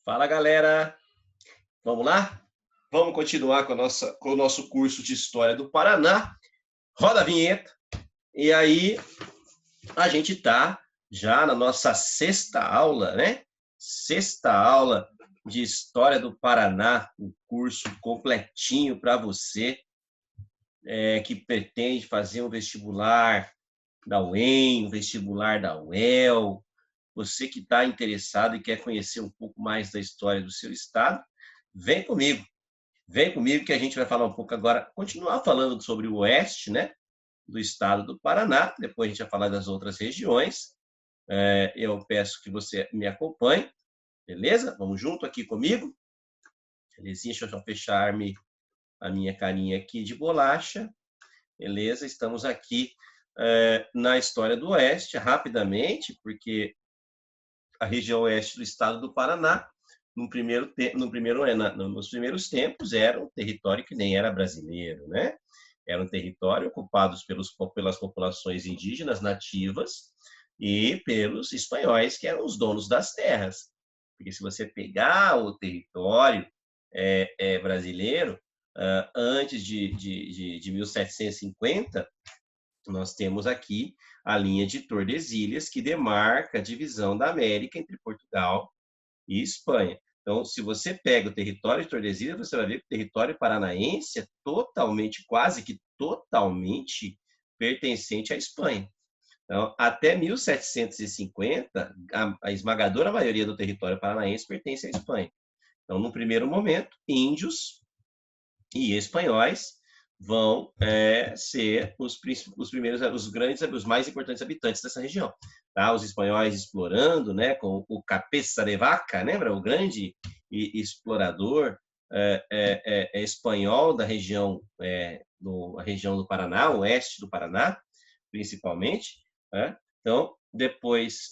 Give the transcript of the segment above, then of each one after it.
Fala, galera! Vamos lá? Vamos continuar com o nosso curso de História do Paraná. Roda a vinheta. E aí, a gente está já na nossa sexta aula, né? Sexta aula de História do Paraná, um curso completinho para você que pretende fazer um vestibular da UEM, um vestibular da UEL. Você que está interessado e quer conhecer um pouco mais da história do seu estado, vem comigo. Vem comigo que a gente vai falar um pouco agora, continuar falando sobre o oeste, né, do estado do Paraná, depois a gente vai falar das outras regiões. Eu peço que você me acompanhe, beleza? Vamos junto aqui comigo? Belezinha, deixa eu só fechar a minha carinha aqui de bolacha. Beleza, estamos aqui na história do oeste, rapidamente, porque a região oeste do estado do Paraná, nos primeiros tempos, era um território que nem era brasileiro, né? Era um território ocupado pelas populações indígenas nativas e pelos espanhóis, que eram os donos das terras. Porque se você pegar o território brasileiro, antes de 1750, nós temos aqui a linha de Tordesilhas, que demarca a divisão da América entre Portugal e Espanha. Então, se você pega o território de Tordesilhas, você vai ver que o território paranaense é totalmente, quase que totalmente pertencente à Espanha. Então, até 1750, a esmagadora maioria do território paranaense pertence à Espanha. Então, no primeiro momento, índios e espanhóis vão ser os primeiros, os mais importantes habitantes dessa região. Tá? Os espanhóis explorando, né, com o Cabeça de Vaca, lembra? O grande explorador espanhol da região, a região do Paraná, oeste do Paraná, principalmente. Né? Então, depois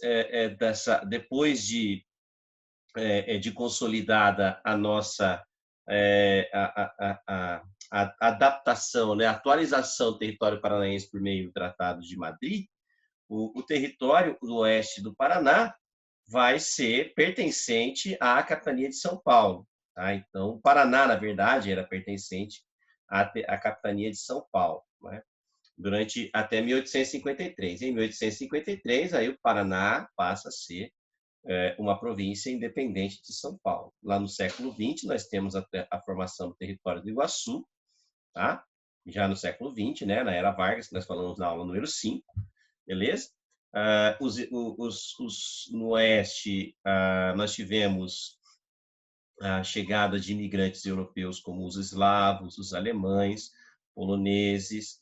de consolidada a nossa a adaptação, né, a atualização do território paranaense por meio do Tratado de Madrid, o território do oeste do Paraná vai ser pertencente à capitania de São Paulo. Tá? Então, o Paraná, na verdade, era pertencente à capitania de São Paulo, né? Durante até 1853. Em 1853, aí o Paraná passa a ser uma província independente de São Paulo. Lá no século XX, nós temos a formação do território do Iguaçu, tá? Já no século XX, né, na era Vargas, que nós falamos na aula número 5, beleza? No oeste, nós tivemos a chegada de imigrantes europeus como os eslavos, os alemães, poloneses,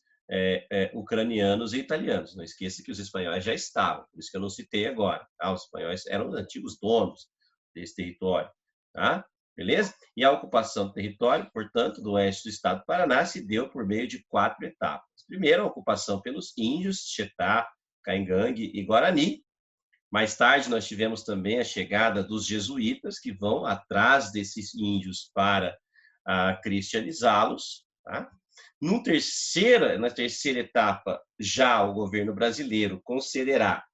ucranianos e italianos. Não esqueça que os espanhóis já estavam, por isso que eu não citei agora. Tá? Os espanhóis eram os antigos donos desse território. Tá? Beleza? E a ocupação do território, portanto, do oeste do estado do Paraná se deu por meio de 4 etapas. Primeiro, a ocupação pelos índios, Chetá, Caingangue e Guarani. Mais tarde, nós tivemos também a chegada dos jesuítas, que vão atrás desses índios para cristianizá-los. Tá? Na terceira etapa, já o governo brasileiro concederá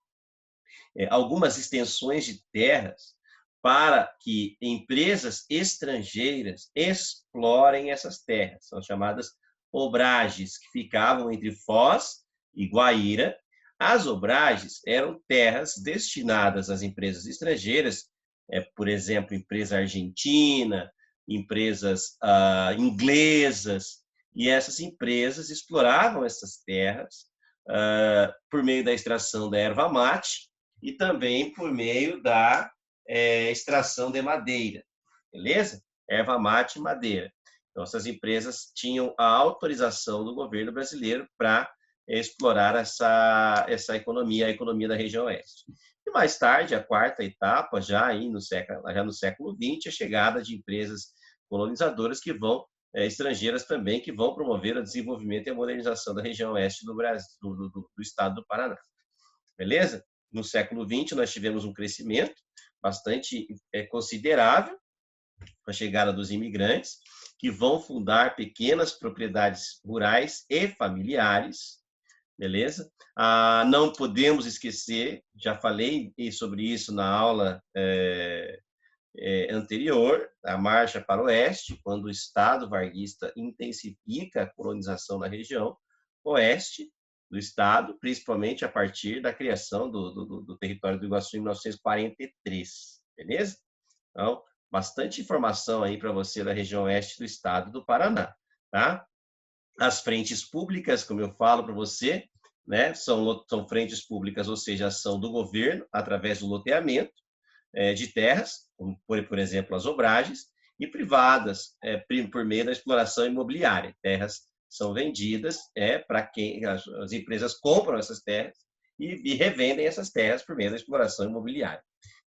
algumas extensões de terras para que empresas estrangeiras explorem essas terras. São chamadas obragens, que ficavam entre Foz e Guaíra. As obragens eram terras destinadas às empresas estrangeiras, por exemplo, empresa argentina, empresas inglesas, e essas empresas exploravam essas terras por meio da extração da erva mate e também por meio da extração de madeira, beleza? Erva mate e madeira. Então, essas empresas tinham a autorização do governo brasileiro para explorar essa economia, a economia da região oeste. E mais tarde, a quarta etapa, já no século XX, a chegada de empresas colonizadoras estrangeiras também, que vão promover o desenvolvimento e a modernização da região oeste do Brasil, do estado do Paraná. Beleza? No século XX, nós tivemos um crescimento bastante considerável com a chegada dos imigrantes, que vão fundar pequenas propriedades rurais e familiares, beleza? Não podemos esquecer, já falei sobre isso na aula anterior, a marcha para o oeste, quando o Estado varguista intensifica a colonização na região oeste do Estado, principalmente a partir da criação do território do Iguaçu em 1943, beleza? Então, bastante informação aí para você da região oeste do Estado do Paraná, tá? As frentes públicas, como eu falo para você, né, são frentes públicas, ou seja, ação do governo através do loteamento de terras, como por exemplo as obragens, e privadas por meio da exploração imobiliária. Terras são vendidas para quem as empresas compram essas terras e revendem essas terras por meio da exploração imobiliária,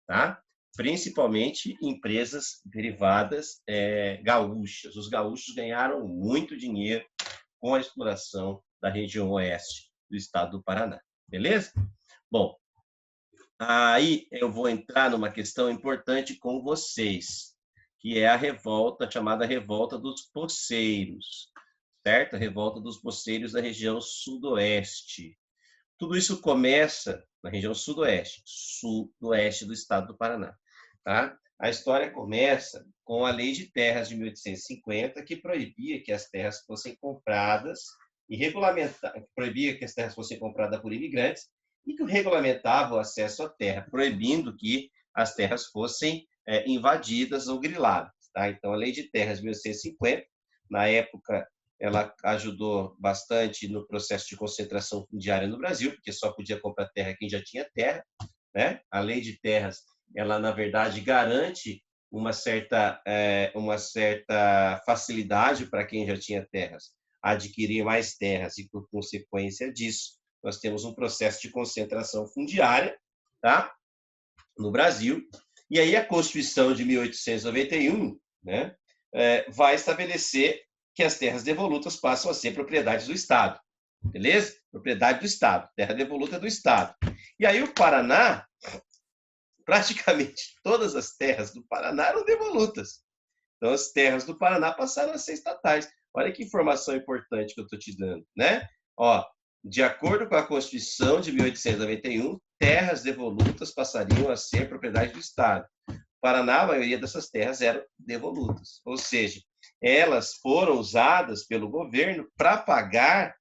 tá? Principalmente empresas privadas gaúchas. Os gaúchos ganharam muito dinheiro com a exploração da região oeste do estado do Paraná, beleza? Bom, aí eu vou entrar numa questão importante com vocês, que é a revolta, chamada Revolta dos Poceiros, certo? A Revolta dos Poceiros da região sudoeste. Tudo isso começa na região sudoeste do estado do Paraná, tá? A história começa com a Lei de Terras de 1850, que proibia que as terras fossem compradas e proibia que as terras fossem compradas por imigrantes e que regulamentava o acesso à terra, proibindo que as terras fossem invadidas ou griladas, tá? Então, a Lei de Terras de 1850, na época, ela ajudou bastante no processo de concentração fundiária no Brasil, porque só podia comprar terra quem já tinha terra, né? A Lei de Terras, ela na verdade garante uma certa facilidade para quem já tinha terras adquirir mais terras e por consequência disso nós temos um processo de concentração fundiária, tá? No Brasil. E aí a Constituição de 1891, né, vai estabelecer que as terras devolutas passam a ser propriedade do Estado, beleza? Propriedade do Estado, terra devoluta do Estado. E aí o Paraná, praticamente todas as terras do Paraná eram devolutas. Então as terras do Paraná passaram a ser estatais. Olha que informação importante que eu estou te dando, né? Ó, de acordo com a Constituição de 1891, terras devolutas passariam a ser propriedade do Estado. Paraná, a maioria dessas terras eram devolutas, ou seja, elas foram usadas pelo governo para pagar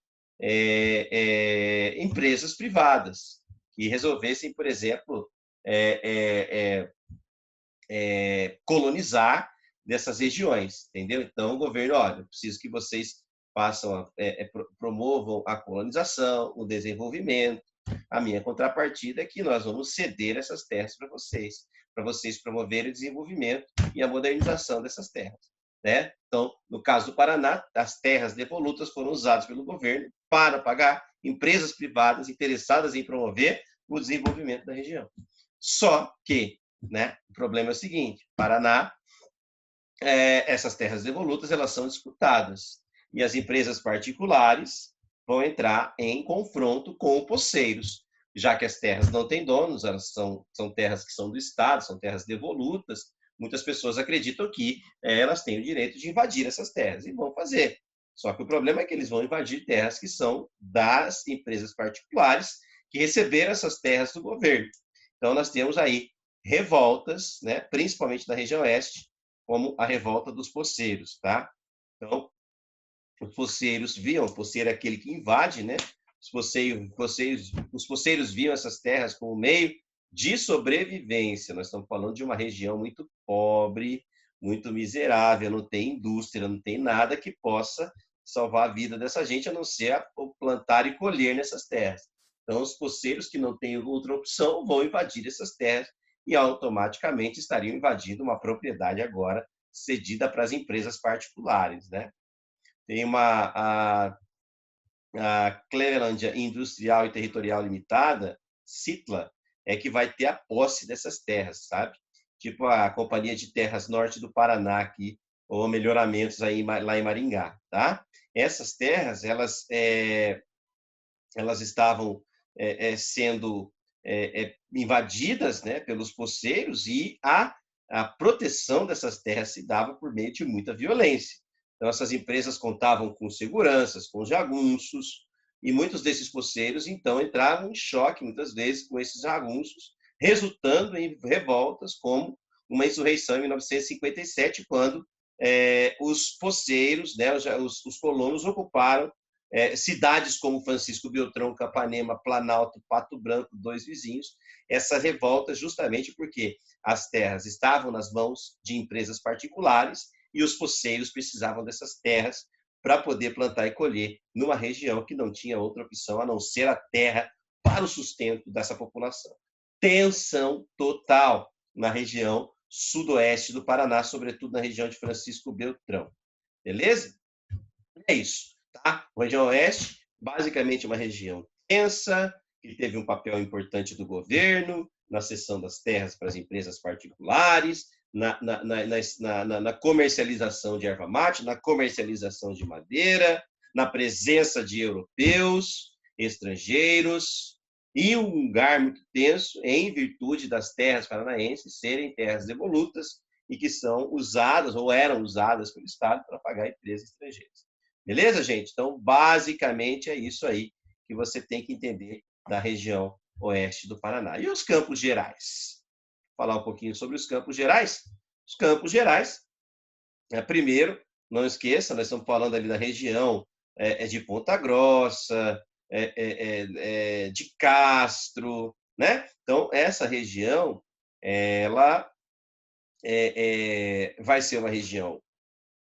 empresas privadas que resolvessem, por exemplo, colonizar dessas regiões, entendeu? Então, o governo, olha, eu preciso que vocês promovam a colonização, o desenvolvimento. A minha contrapartida é que nós vamos ceder essas terras para vocês promoverem o desenvolvimento e a modernização dessas terras, né? Então, no caso do Paraná, as terras devolutas foram usadas pelo governo para pagar empresas privadas interessadas em promover o desenvolvimento da região. Só que, né, o problema é o seguinte: Paraná, essas terras devolutas, elas são disputadas e as empresas particulares vão entrar em confronto com poceiros, já que as terras não têm donos, elas são terras que são do Estado, são terras devolutas. Muitas pessoas acreditam que elas têm o direito de invadir essas terras e vão fazer. Só que o problema é que eles vão invadir terras que são das empresas particulares que receberam essas terras do governo. Então, nós temos aí revoltas, né, principalmente na região oeste, como a revolta dos poceiros, tá? Então, os poceiros viam, o poceiro é aquele que invade, né? Os poceiros viam essas terras como meio de sobrevivência. Nós estamos falando de uma região muito pobre, muito miserável, não tem indústria, não tem nada que possa salvar a vida dessa gente, a não ser plantar e colher nessas terras. Então, os poceiros que não têm outra opção vão invadir essas terras e automaticamente estariam invadindo uma propriedade agora cedida para as empresas particulares, né? Tem a Cleveland Industrial e Territorial Limitada, CITLA, que vai ter a posse dessas terras, sabe? Tipo a Companhia de Terras Norte do Paraná aqui, ou melhoramentos aí lá em Maringá, tá? Essas terras, elas estavam sendo invadidas, né, pelos poceiros e a proteção dessas terras se dava por meio de muita violência. Então, essas empresas contavam com seguranças, com jagunços, e muitos desses poceiros, então, entravam em choque, muitas vezes, com esses jagunços, resultando em revoltas como uma insurreição em 1957, quando os poceiros, né, os colonos ocuparam cidades como Francisco Beltrão, Capanema, Planalto, Pato Branco, dois vizinhos. Essa revolta justamente porque as terras estavam nas mãos de empresas particulares e os poceiros precisavam dessas terras para poder plantar e colher numa região que não tinha outra opção a não ser a terra para o sustento dessa população. Tensão total na região sudoeste do Paraná, sobretudo na região de Francisco Beltrão. Beleza? É isso, tá? A região oeste, basicamente uma região tensa, que teve um papel importante do governo na cessão das terras para as empresas particulares, na comercialização de erva mate, na comercialização de madeira, na presença de europeus, estrangeiros, e um lugar muito tenso em virtude das terras paranaenses serem terras devolutas e que são usadas ou eram usadas pelo Estado para pagar empresas estrangeiras. Beleza, gente? Então, basicamente, é isso aí que você tem que entender da região oeste do Paraná. E os Campos Gerais? Vou falar um pouquinho sobre os Campos Gerais. Os Campos Gerais, primeiro, não esqueça, nós estamos falando ali da região de Ponta Grossa, de Castro, né? Então, essa região, ela vai ser uma região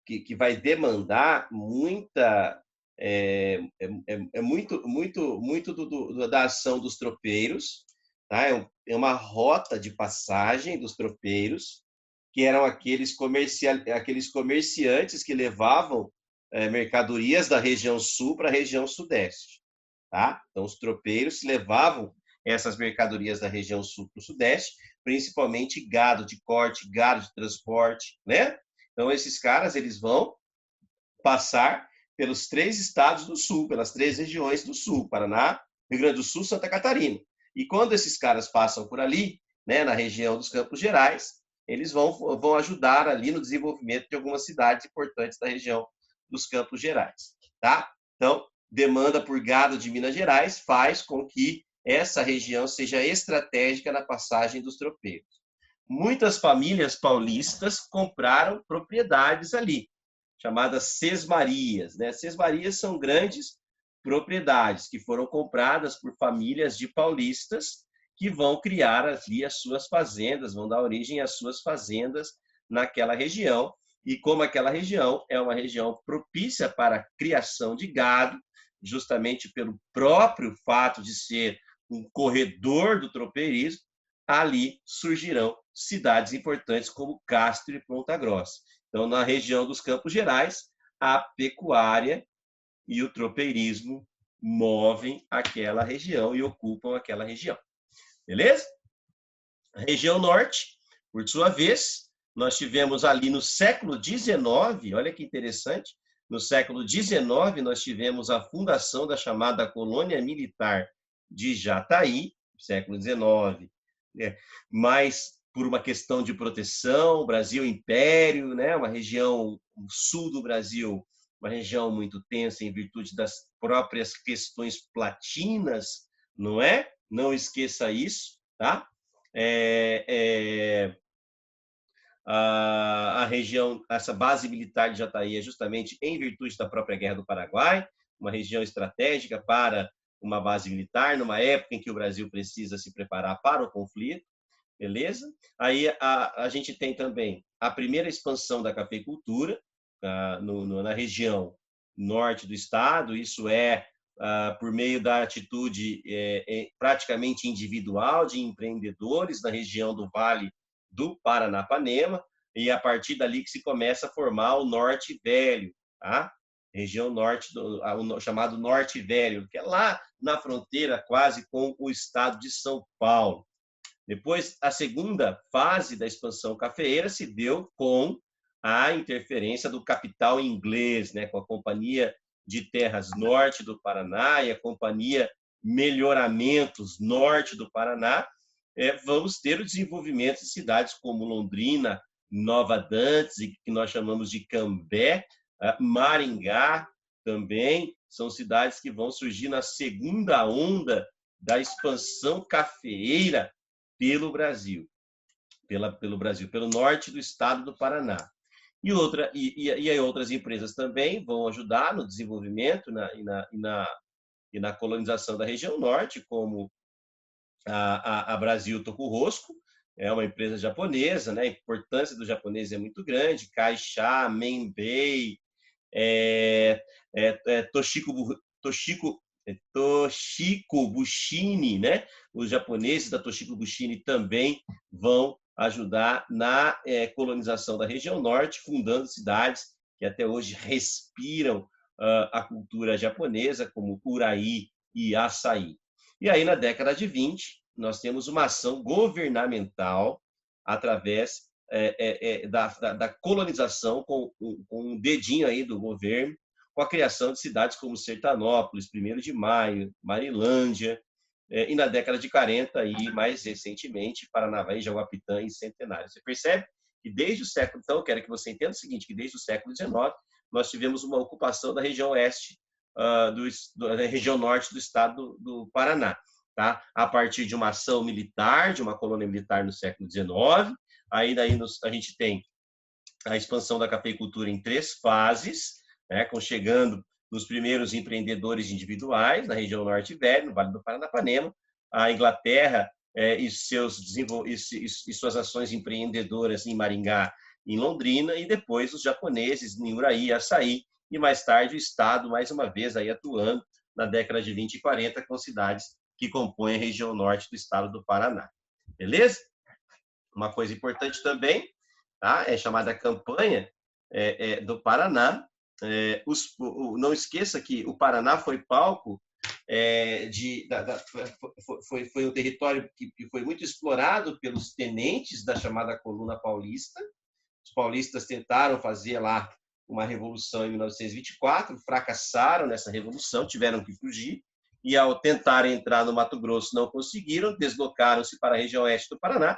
que vai demandar muita muito da ação dos tropeiros, tá? É uma rota de passagem dos tropeiros, que eram aqueles comerciantes que levavam mercadorias da região sul para a região sudeste, tá? Então os tropeiros levavam essas mercadorias da região sul para o sudeste, principalmente gado de corte, gado de transporte, né? Então esses caras eles vão passar pelos 3 estados do sul, pelas 3 regiões do sul, Paraná, Rio Grande do Sul, Santa Catarina. E quando esses caras passam por ali, né, na região dos Campos Gerais, eles vão ajudar ali no desenvolvimento de algumas cidades importantes da região dos Campos Gerais, tá? Então, demanda por gado de Minas Gerais faz com que essa região seja estratégica na passagem dos tropeiros. Muitas famílias paulistas compraram propriedades ali, chamadas sesmarias, né? Sesmarias são grandes propriedades que foram compradas por famílias de paulistas que vão criar ali as suas fazendas, vão dar origem às suas fazendas naquela região. E como aquela região é uma região propícia para a criação de gado, justamente pelo próprio fato de ser um corredor do tropeirismo, ali surgirão cidades importantes como Castro e Ponta Grossa. Então, na região dos Campos Gerais, a pecuária e o tropeirismo movem aquela região e ocupam aquela região. Beleza? A região norte, por sua vez, nós tivemos ali no século XIX, olha que interessante, no século XIX nós tivemos a fundação da chamada colônia militar de Jataí, século XIX, mas por uma questão de proteção, Brasil Império, né? Uma região, o sul do Brasil, uma região muito tensa em virtude das próprias questões platinas, não é? Não esqueça isso, tá? A região, essa base militar de Jataí é justamente em virtude da própria Guerra do Paraguai, uma região estratégica para uma base militar, numa época em que o Brasil precisa se preparar para o conflito, beleza? Aí a gente tem também a primeira expansão da cafeicultura na região norte do estado, isso por meio da atitude praticamente individual de empreendedores na região do Vale do Paranapanema, e a partir dali que se começa a formar o Norte Velho, tá? Região norte, chamado Norte Velho, que é lá na fronteira quase com o estado de São Paulo. Depois, a segunda fase da expansão cafeeira se deu com a interferência do capital inglês, né, com a Companhia de Terras Norte do Paraná e a Companhia Melhoramentos Norte do Paraná. Vamos ter o desenvolvimento de cidades como Londrina, Nova Dantes, que nós chamamos de Cambé, Maringá também, são cidades que vão surgir na segunda onda da expansão cafeeira pelo Brasil. pelo Brasil, pelo norte do estado do Paraná. E aí outras empresas também vão ajudar no desenvolvimento e na colonização da região norte, como a Brasil Tokurosco, é uma empresa japonesa, né? A importância do japonês é muito grande, Kaisha, Menbei, Toshiko Bushini, né? Os japoneses da Toshiko Bushini também vão ajudar na colonização da região norte, fundando cidades que até hoje respiram a cultura japonesa, como Uraí e Açaí. E aí, na década de 20, nós temos uma ação governamental através da colonização com um dedinho aí do governo, com a criação de cidades como Sertanópolis, 1º de Maio, Marilândia, e na década de 40, e mais recentemente, Paranavaí, Jaguapitã e Centenário. Você percebe que desde o século... Então, eu quero que você entenda o seguinte, que desde o século XIX, nós tivemos uma ocupação da região oeste, da região norte do estado do Paraná, tá? A partir de uma ação militar, de uma colônia militar no século XIX, aí daí a gente tem a expansão da cafeicultura em 3 fases, né, chegando nos primeiros empreendedores individuais na região norte velho, no Vale do Paranapanema, a Inglaterra e suas ações empreendedoras em Maringá, em Londrina, e depois os japoneses em Uraí, Açaí, e mais tarde o Estado, mais uma vez, aí atuando na década de 20 e 40 com cidades que compõem a região norte do estado do Paraná. Beleza? Uma coisa importante também, tá? É chamada Campanha do Paraná. Não esqueça que o Paraná foi palco foi um território que foi muito explorado pelos tenentes da chamada Coluna Paulista. Os paulistas tentaram fazer lá uma revolução em 1924, fracassaram nessa revolução, tiveram que fugir, e ao tentar entrar no Mato Grosso não conseguiram, deslocaram-se para a região oeste do Paraná.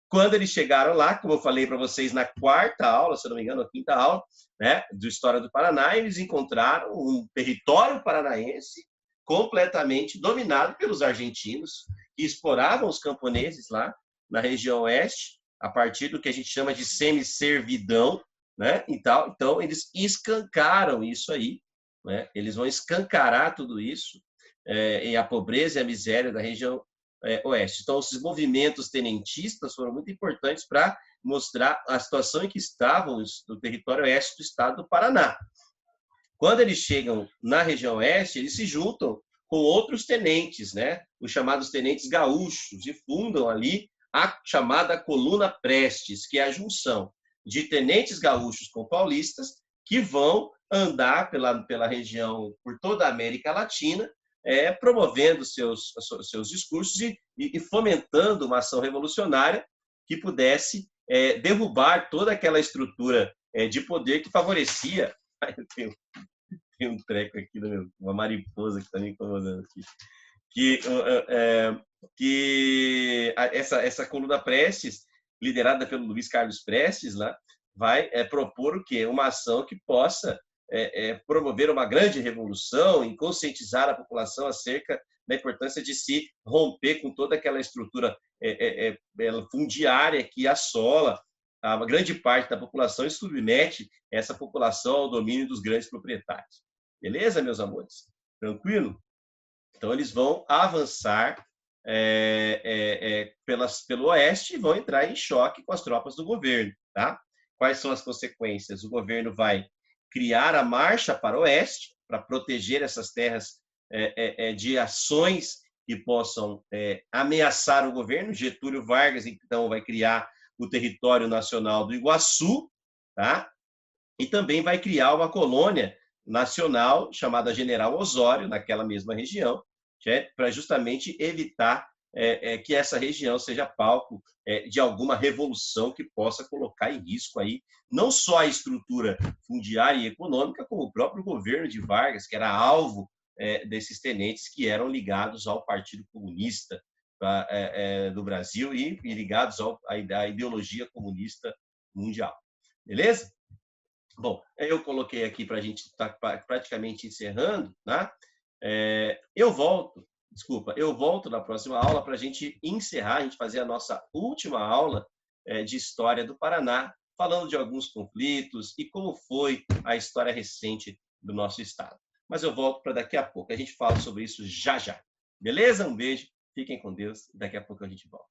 Quando eles chegaram lá, como eu falei para vocês na 4ª aula, se não me engano, na 5ª aula, né, do História do Paraná, eles encontraram um território paranaense completamente dominado pelos argentinos, que exploravam os camponeses lá na região oeste, a partir do que a gente chama de semi-servidão, né? Então, eles escancaram isso aí, né? Eles vão escancarar tudo isso, e a pobreza e a miséria da região oeste. Então, esses movimentos tenentistas foram muito importantes para mostrar a situação em que estavam no território oeste do estado do Paraná. Quando eles chegam na região oeste, eles se juntam com outros tenentes, né? Os chamados tenentes gaúchos, e fundam ali a chamada Coluna Prestes, que é a junção de tenentes gaúchos com paulistas que vão andar pela região, por toda a América Latina, promovendo seus discursos e fomentando uma ação revolucionária que pudesse derrubar toda aquela estrutura de poder que favorecia... Tem um treco aqui, uma mariposa que está me incomodando aqui. Que essa Coluna Prestes, liderada pelo Luiz Carlos Prestes, lá, vai propor o quê? Uma ação que possa promover uma grande revolução e conscientizar a população acerca da importância de se romper com toda aquela estrutura fundiária que assola a grande parte da população e submete essa população ao domínio dos grandes proprietários. Beleza, meus amores? Tranquilo? Então, eles vão avançar pelo oeste e vão entrar em choque com as tropas do governo. Tá? Quais são as consequências? O governo vai criar a marcha para o oeste, para proteger essas terras de ações que possam ameaçar o governo. Getúlio Vargas, então, vai criar o Território Nacional do Iguaçu, tá? E também vai criar uma colônia nacional chamada General Osório, naquela mesma região, para justamente evitar que essa região seja palco de alguma revolução que possa colocar em risco aí não só a estrutura fundiária e econômica, como o próprio governo de Vargas, que era alvo desses tenentes que eram ligados ao Partido Comunista do Brasil e ligados à ideologia comunista mundial. Beleza? Bom, eu coloquei aqui para a gente estar praticamente encerrando, né? Eu volto na próxima aula para a gente encerrar, a gente fazer a nossa última aula de história do Paraná, falando de alguns conflitos e como foi a história recente do nosso estado. Mas eu volto para daqui a pouco. A gente fala sobre isso já já. Beleza? Um beijo, fiquem com Deus. Daqui a pouco a gente volta.